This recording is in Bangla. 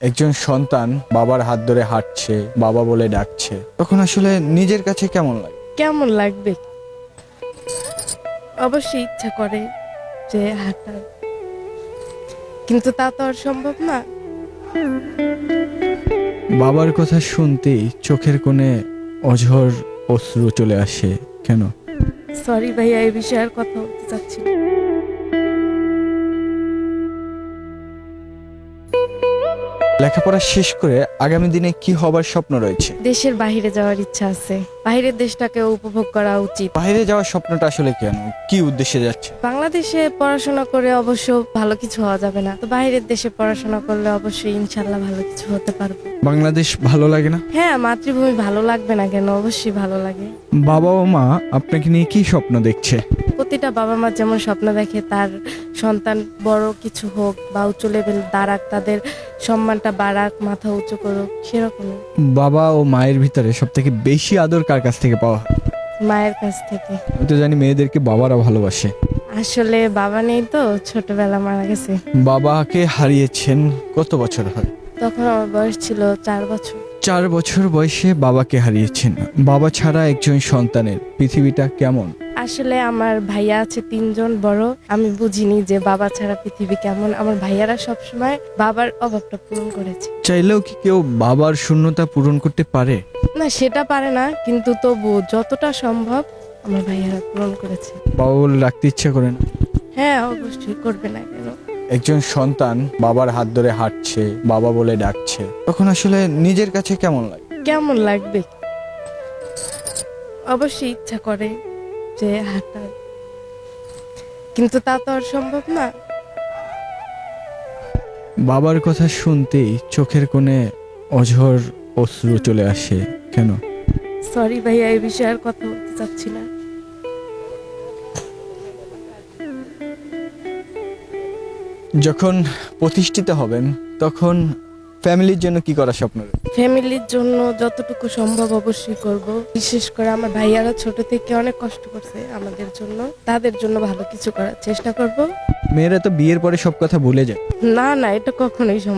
একজন সন্তান বাবার হাত ধরে হাঁটছে, বাবা বলে ডাকছে, তখন আসলে নিজের কাছে কেমন লাগে? কেমন লাগবে? অবশ্যই ইচ্ছা করে যে হাঁটার, কিন্তু তা তো আর সম্ভব না। বাবার কথা শুনতেই চোখের কোণে অঝোর অশ্রু চলে আসে কেন? সরি ভাইয়া, এই বিষয়ে আর কথা বলতে চাচ্ছি না। লেখাপড়া শেষ করে আগামী দিনে কি হবার স্বপ্ন রয়েছে? দেশের বাইরে যাওয়ার ইচ্ছা আছে, বাইরের দেশটাকে উপভোগ করা উচিত। বাইরে যাওয়ার স্বপ্নটা আসলে কেন, কি উদ্দেশ্যে যাচ্ছে? বাংলাদেশে পড়াশোনা করে অবশ্য ভালো কিছু হওয়া যাবে না, তো বাইরের দেশে পড়াশোনা করলে অবশ্যই ইনশাল্লাহ ভালো কিছু হতে পারবো। বাংলাদেশ ভালো লাগে না? হ্যাঁ, মাতৃভূমি ভালো লাগবে না কেন, অবশ্যই ভালো লাগে। বাবা ও মা আপনাকে নিয়ে কি স্বপ্ন দেখছে? প্রতিটা বাবা মা যেমন স্বপ্ন দেখে তার সন্তান বড় কিছু হোক বা উঁচু লেভেল দাঁড়াক, তাদের সম্মানটা বাড়াক, মাথা উঁচু করুক, সেরকমই। বাবা ও মায়ের ভিতরে সব থেকে বেশি আদর কার কাছ থেকে পাওয়া হয়? মায়ের কাছ থেকে। আমি তো জানি মেয়েদেরকে বাবারা ভালোবাসে। আসলে বাবা নেই তো, ছোটবেলা মারা গেছে। বাবাকে হারিয়েছেন কত বছর হয়? তখন আমার বয়স ছিল 4 বছর। 4 বছর বয়সে বাবাকে হারিয়েছেন। বাবা ছাড়া একজন সন্তানের পৃথিবীটা কেমন? আসলে আমার ভাইয়া আছে 3 জন বড়, আমি বুঝিনি যে বাবা ছাড়া পৃথিবী কেমন। আমার ভাইয়ারা সবসময় বাবার অভাবটা পূরণ করেছে। চাইলেও কি কেউ বাবার শূন্যতা পূরণ করতে পারে? না, সেটা পারে না, কিন্তু তবু যতটা সম্ভব আমার ভাইয়ারা পূরণ করেছে। বাবা বলে রাখতে ইচ্ছা করে না? হ্যাঁ, অবশ্যই, করবে না কেন। একজন সন্তান বাবার হাত ধরে হাঁটছে, বাবা বলে ডাকছে, তখন আসলে নিজের কাছে কেমন লাগে? কেমন লাগবে? অবশ্যই ইচ্ছা করে যে হাঁটার, কিন্তু তা তো আর সম্ভব না। বাবার কথা শুনতেই চোখের কোণে অঝোর অশ্রু চলে আসে কেন? সরি ভাইয়া, এই বিষয়ে আর কথা বলতে চাচ্ছি না। যখন প্রতিষ্ঠিত হবেন তখন ফ্যামিলির জন্য কি করার স্বপ্ন রয়েছে? ফ্যামিলির জন্য যতটুকু সম্ভব অবশ্যই করব। বিশেষ করে আমার ভাইয়ারা ছোট থেকে অনেক কষ্ট করছে আমাদের জন্য, তাদের জন্য ভালো কিছু করার চেষ্টা করব। মেয়েরা তো বিয়ের পরে সব কথা ভুলে যায়। না না, এটা কখনোই সম্ভব